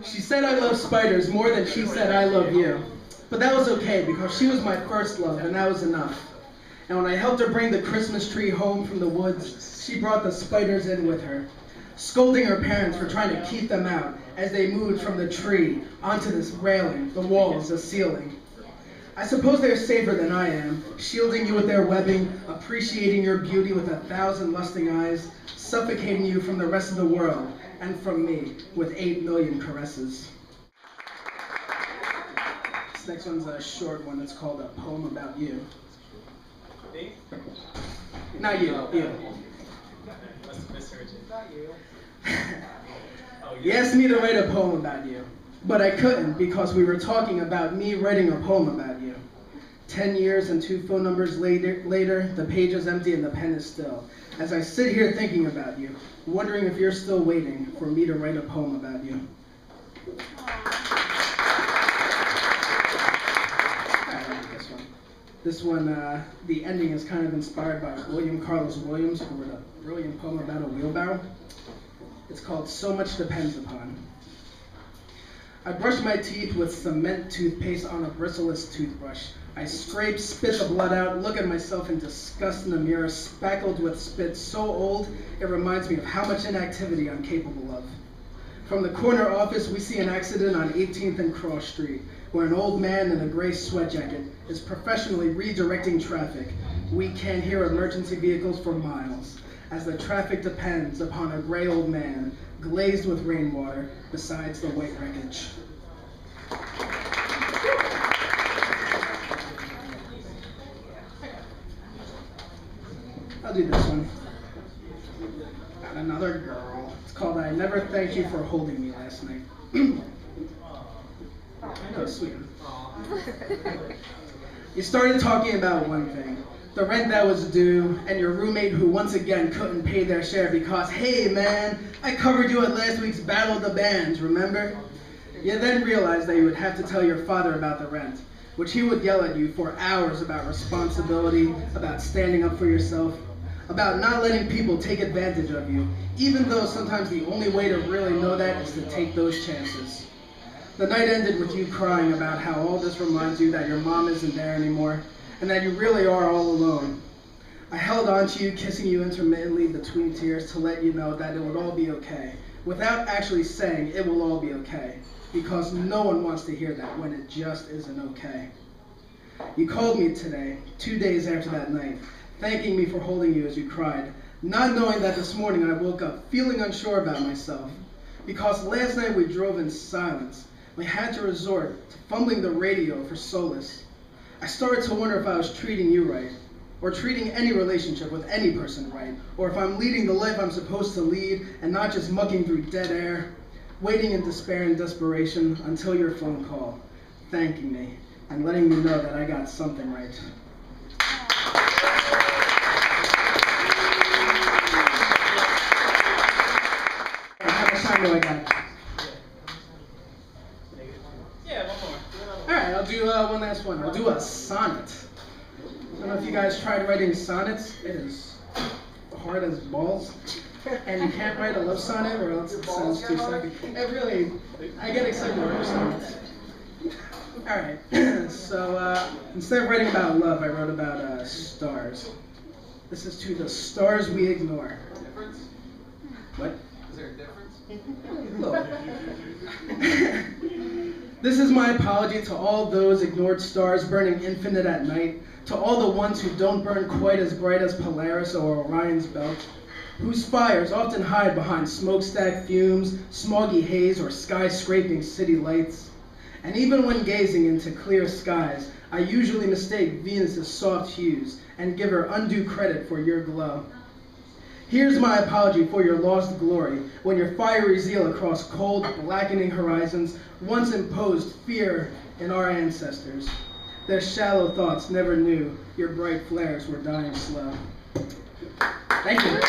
She said I love spiders more than she said I love you. But that was okay because she was my first love and that was enough. And when I helped her bring the Christmas tree home from the woods, she brought the spiders in with her, scolding her parents for trying to keep them out as they moved from the tree onto this railing, the walls, the ceiling. I suppose they're safer than I am, shielding you with their webbing, appreciating your beauty with 1,000 lusting eyes, suffocating you from the rest of the world, and from me with 8 million caresses. This next one's a short one. It's called A Poem About You. Me? Not you, you. Must have misheard you. Not you. You asked me to write a poem about you, but I couldn't because we were talking about me writing a poem about you. 10 years and 2 phone numbers later, the page is empty and the pen is still. As I sit here thinking about you, wondering if you're still waiting for me to write a poem about you. I like this one. This one, the ending is kind of inspired by William Carlos Williams, who wrote a brilliant poem about a wheelbarrow. It's called So Much Depends Upon. I brush my teeth with cement toothpaste on a bristleless toothbrush. I scrape, spit the blood out, look at myself in disgust in the mirror, spackled with spit so old it reminds me of how much inactivity I'm capable of. From the corner office, we see an accident on 18th and Cross Street, where an old man in a gray sweat jacket is professionally redirecting traffic. We can't hear emergency vehicles for miles, as the traffic depends upon a gray old man, glazed with rainwater, besides the white wreckage. I'll do this one. Got another girl. It's called I Never Thanked You for Holding Me Last Night. I know, sweet. You started talking about one thing, the rent that was due, and your roommate who once again couldn't pay their share because, hey man, I covered you at last week's Battle of the Bands, remember? You then realized that you would have to tell your father about the rent, which he would yell at you for hours about responsibility, about standing up for yourself, about not letting people take advantage of you, even though sometimes the only way to really know that is to take those chances. The night ended with you crying about how all this reminds you that your mom isn't there anymore, and that you really are all alone. I held on to you, kissing you intermittently between tears to let you know that it would all be okay, without actually saying it will all be okay, because no one wants to hear that when it just isn't okay. You called me today, 2 days after that night, thanking me for holding you as you cried, not knowing that this morning I woke up feeling unsure about myself, because last night we drove in silence. We had to resort to fumbling the radio for solace. I started to wonder if I was treating you right, or treating any relationship with any person right, or if I'm leading the life I'm supposed to lead and not just mucking through dead air, waiting in despair and desperation until your phone call, thanking me and letting me know that I got something right. How much time do I got? Yeah, one more. Alright, I'll do one last one. I'll do a sonnet. I don't know if you guys tried writing sonnets. It is hard as balls. And you can't write a love sonnet or else it sounds too sucky. It really, I get excited over sonnets. Alright, so instead of writing about love, I wrote about stars. This is to the stars we ignore. Difference? What? Is there a difference? Look. This is my apology to all those ignored stars burning infinite at night, to all the ones who don't burn quite as bright as Polaris or Orion's belt, whose fires often hide behind smokestack fumes, smoggy haze, or skyscraping city lights. And even when gazing into clear skies, I usually mistake Venus's soft hues and give her undue credit for your glow. Here's my apology for your lost glory, when your fiery zeal across cold, blackening horizons once imposed fear in our ancestors. Their shallow thoughts never knew your bright flares were dying slow. Thank you.